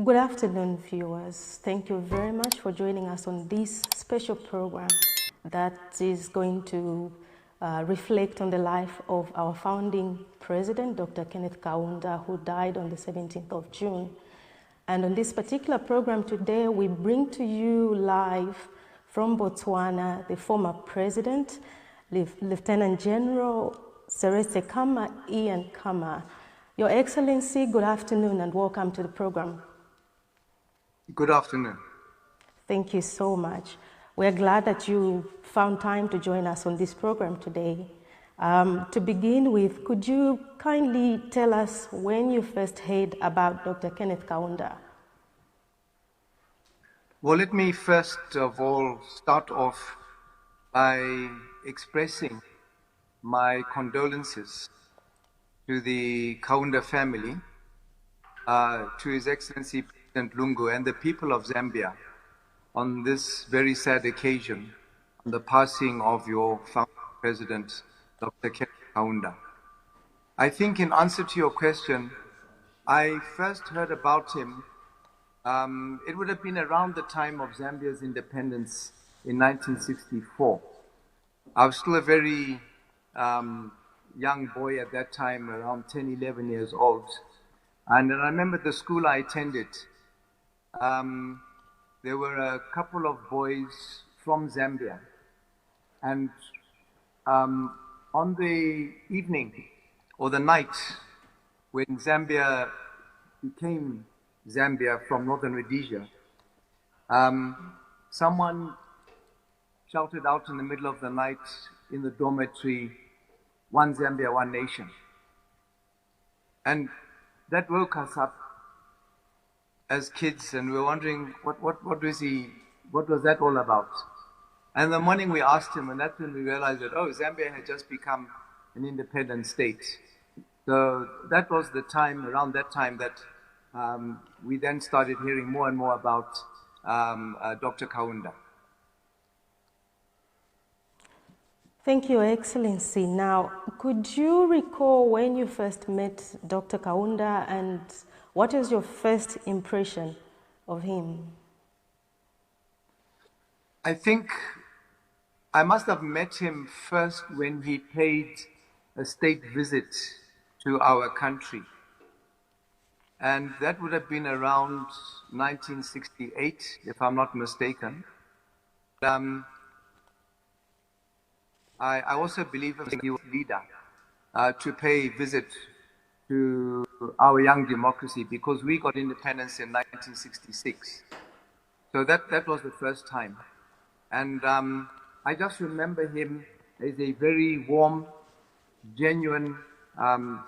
Good afternoon, viewers. Thank you very much for joining us on this special program that is going to reflect on the life of our founding president, Dr. Kenneth Kaunda, who died on the 17th of June. And on this particular program today, we bring to you live from Botswana the former president, Lieutenant General Seretse Khama Khama. Your Excellency, good afternoon and welcome to the program. Good afternoon. Thank you so much. We're glad that you found time to join us on this program today. To begin with, could you kindly tell us when you first heard about Dr. Kenneth Kaunda? Well, let me first of all start off by expressing my condolences to the Kaunda family, to His Excellency President Lungu and the people of Zambia on this very sad occasion, on the passing of your founding president, Dr. Kenneth Kaunda. I think in answer to your question, I first heard about him, it would have been around the time of Zambia's independence in 1964. I was still a very young boy at that time, around 10, 11 years old. And I remember the school I attended, there were a couple of boys from Zambia. And on the evening or the night when Zambia became Zambia from Northern Rhodesia, someone shouted out in the middle of the night in the dormitory, "One Zambia, one nation." And that woke us up as kids, and we were wondering what was that all about? And in the morning we asked him, and that's when we realized that, oh, Zambia had just become an independent state. So that was the time, around that time, that we then started hearing more and more about Dr. Kaunda. Thank you, Excellency. Now, could you recall when you first met Dr. Kaunda and what was your first impression of him? I think I must have met him first when he paid a state visit to our country. And that would have been around 1968, if I'm not mistaken. I also believe he was a leader to pay a visit to our young democracy, because we got independence in 1966. So that was the first time. And I just remember him as a very warm, genuine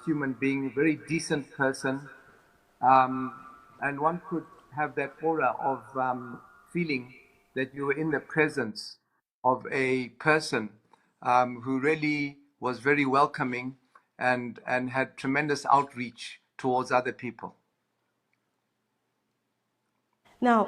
human being, a very decent person. And one could have that aura of feeling that you were in the presence of a person who really was very welcoming and had tremendous outreach towards other people. Now,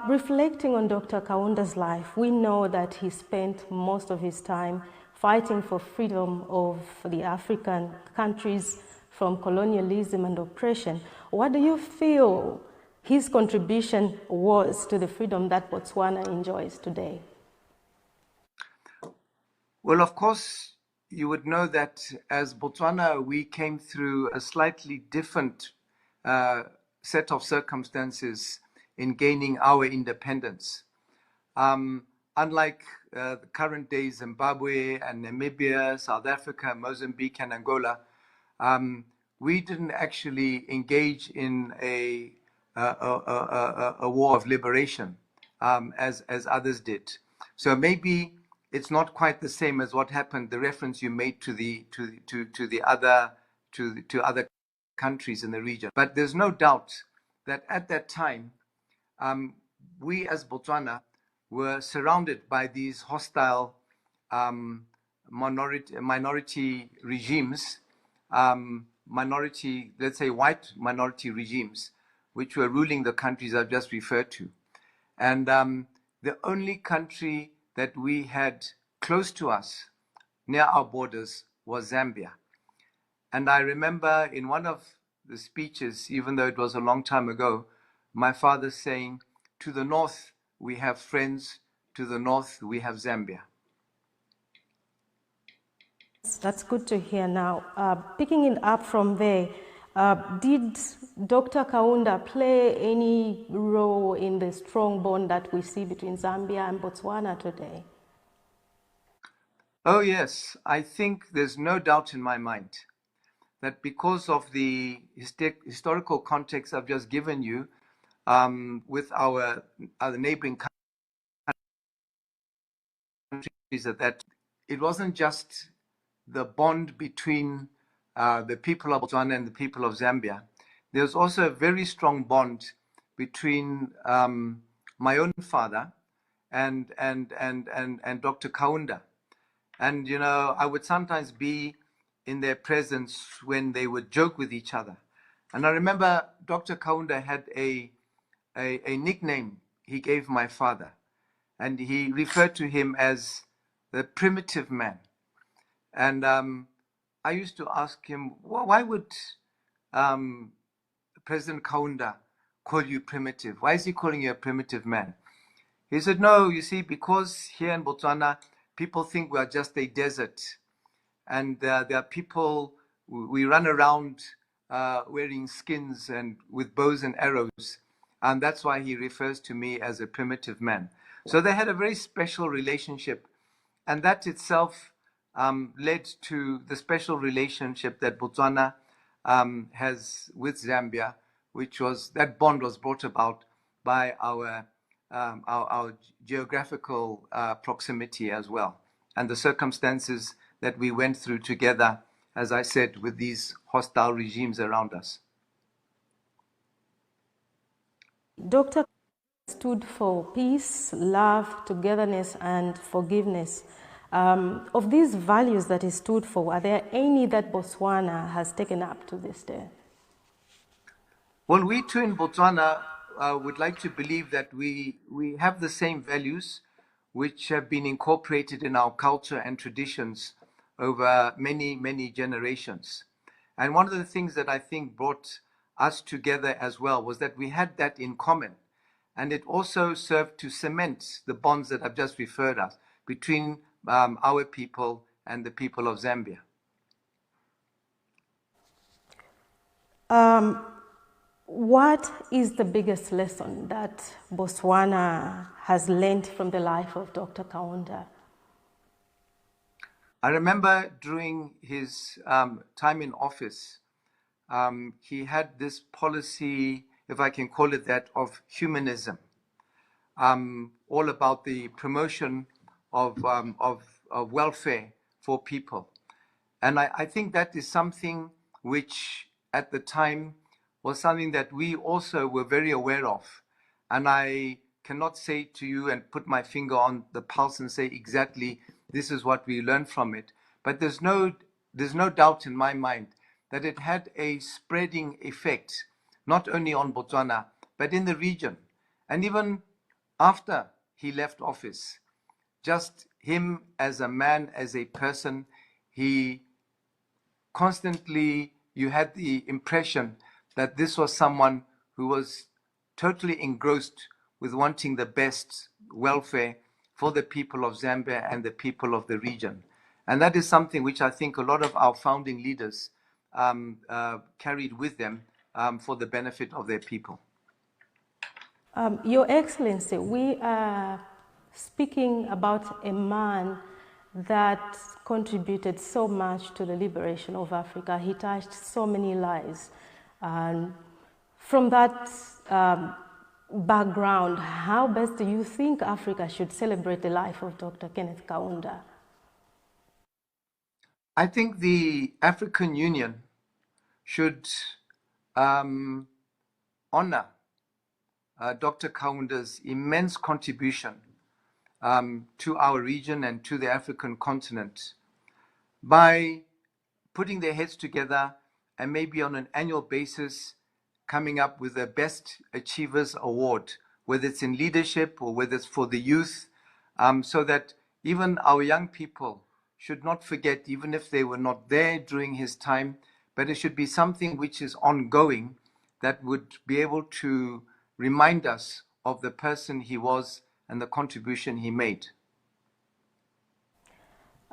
reflecting on Dr. Kaunda's life, we know that he spent most of his time fighting for freedom of the African countries from colonialism and oppression. What do you feel his contribution was to the freedom that Botswana enjoys today? Well, of course, you would know that as Botswana, we came through a slightly different set of circumstances in gaining our independence. Unlike the current day Zimbabwe and Namibia, South Africa, Mozambique, and Angola, we didn't actually engage in a war of liberation as others did. So maybe it's not quite the same as what happened. The reference you made to other countries in the region, but there's no doubt that at that time, we as Botswana were surrounded by these hostile minority regimes, let's say white minority regimes, which were ruling the countries I've just referred to. And the only country that we had close to us, near our borders, was Zambia. And I remember in one of the speeches, even though it was a long time ago, my father saying, to the north, we have friends, to the north, we have Zambia. That's good to hear now. Picking it up from there, did Dr. Kaunda play any role in the strong bond that we see between Zambia and Botswana today? Oh, yes. I think there's no doubt in my mind that because of the historical context I've just given you, with our neighboring countries, that it wasn't just the bond between the people of Botswana and the people of Zambia. There's also a very strong bond between my own father and Dr. Kaunda. And, you know, I would sometimes be in their presence when they would joke with each other. And I remember Dr. Kaunda had a nickname he gave my father, and he referred to him as the primitive man. And I used to ask him, why would President Kaunda call you primitive? Why is he calling you a primitive man? He said, no, you see, because here in Botswana, people think we are just a desert. And there are people, we run around wearing skins and with bows and arrows. And that's why he refers to me as a primitive man. So they had a very special relationship. And that itself led to the special relationship that Botswana has with Zambia, which was, that bond was brought about by our geographical proximity as well, and the circumstances that we went through together, as I said, with these hostile regimes around us. Dr. stood for peace, love, togetherness, and forgiveness. Of these values that he stood for, are there any that Botswana has taken up to this day? Well, we too in Botswana would like to believe that we have the same values which have been incorporated in our culture and traditions over many, many generations. And one of the things that I think brought us together as well was that we had that in common. And it also served to cement the bonds that I've just referred us between our people and the people of Zambia. What is the biggest lesson that Botswana has learned from the life of Dr. Kaunda? I remember during his time in office, he had this policy, if I can call it that, of humanism, all about the promotion of welfare for people. And I think that is something which at the time was something that we also were very aware of. And I cannot say to you and put my finger on the pulse and say exactly this is what we learned from it. But there's no doubt in my mind that it had a spreading effect, not only on Botswana, but in the region. And even after he left office, just him as a man, as a person, he constantly, you had the impression that this was someone who was totally engrossed with wanting the best welfare for the people of Zambia and the people of the region. And that is something which I think a lot of our founding leaders carried with them for the benefit of their people. Your Excellency, we are speaking about a man that contributed so much to the liberation of Africa. He touched so many lives. From that background, how best do you think Africa should celebrate the life of Dr. Kenneth Kaunda? I think the African Union should honor Dr. Kaunda's immense contribution to our region and to the African continent by putting their heads together and maybe on an annual basis coming up with the Best Achievers Award, whether it's in leadership or whether it's for the youth, so that even our young people should not forget, even if they were not there during his time, but it should be something which is ongoing that would be able to remind us of the person he was and the contribution he made.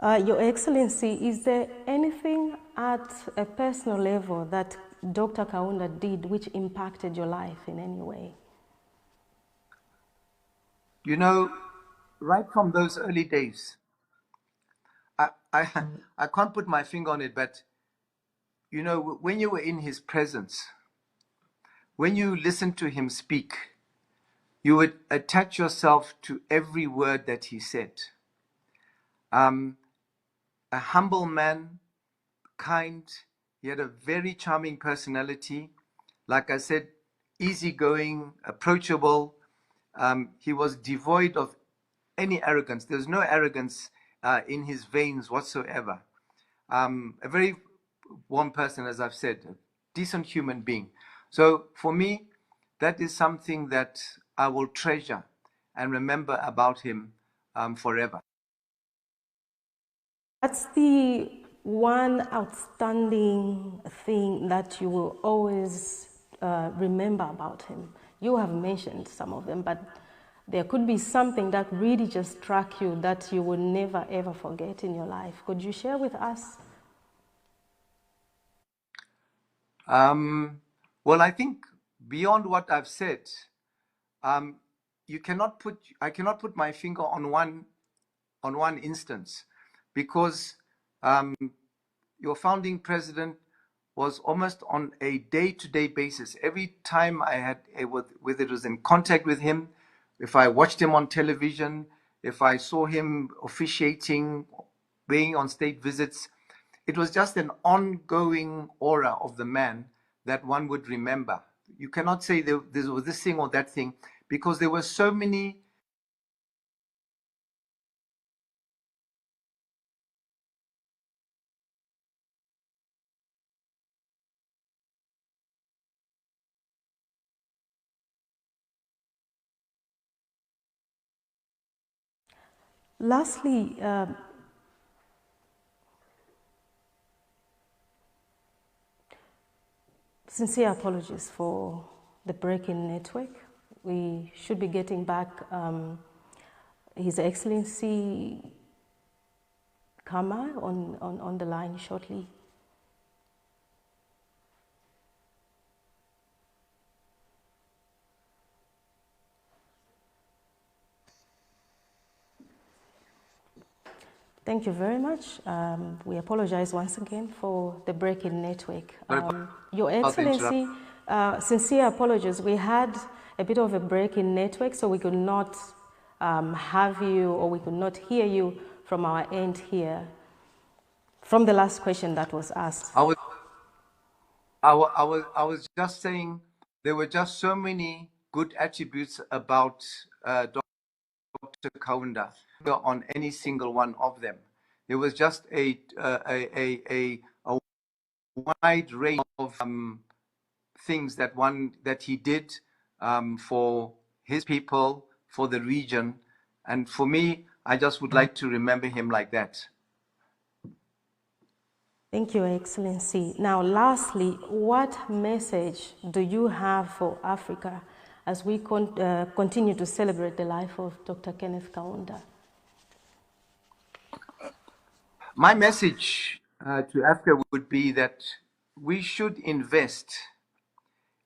Your Excellency, is there anything at a personal level that Dr. Kaunda did which impacted your life in any way? You know, right from those early days, I can't put my finger on it, but you know, when you were in his presence, when you listened to him speak, you would attach yourself to every word that he said. A humble man, kind, he had a very charming personality. Like I said, easygoing, approachable. He was devoid of any arrogance. There's no arrogance in his veins whatsoever. A very warm person, as I've said, a decent human being. So for me, that is something that I will treasure and remember about him forever. What's the one outstanding thing that you will always remember about him? You have mentioned some of them, but there could be something that really just struck you that you will never ever forget in your life. Could you share with us? Well, I think beyond what I've said, I cannot put my finger on one instance, because your founding president was almost on a day-to-day basis. Every time I had, whether it was in contact with him, if I watched him on television, if I saw him officiating, being on state visits, it was just an ongoing aura of the man that one would remember. You cannot say there was this thing or that thing, because there were so many. Lastly, sincere apologies for the break in network. We should be getting back His Excellency Khama on the line shortly. Thank you very much. We apologize once again for the break in network. Your Excellency, sincere apologies. We had a bit of a break in network, so we could not have you, or we could not hear you from our end here, from the last question that was asked. I was just saying there were just so many good attributes about Dr. Kaunda on any single one of them. There was just a wide range of things that he did for his people, for the region, and for me, I just would like to remember him like that. Thank you, Excellency. Now, lastly, what message do you have for Africa as we continue to celebrate the life of Dr. Kenneth Kaunda? My message to Africa would be that we should invest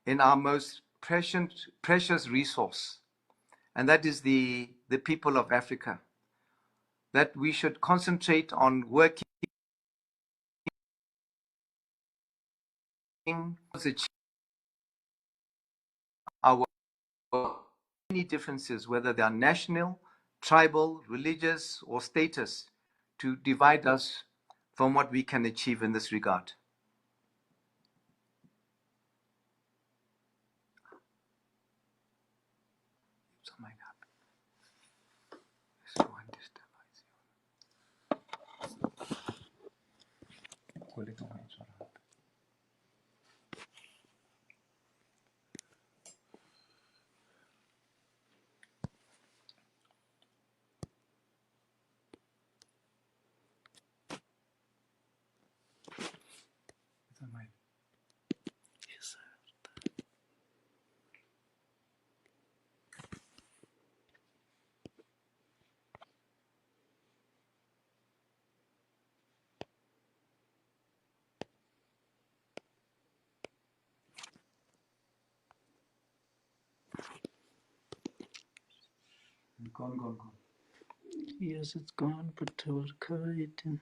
in our most precious resource, and that is the people of Africa. That we should concentrate on working towards our many differences, whether they are national, tribal, religious, or status, to divide us from what we can achieve in this regard. Yes, it's gone, but I will cover it in.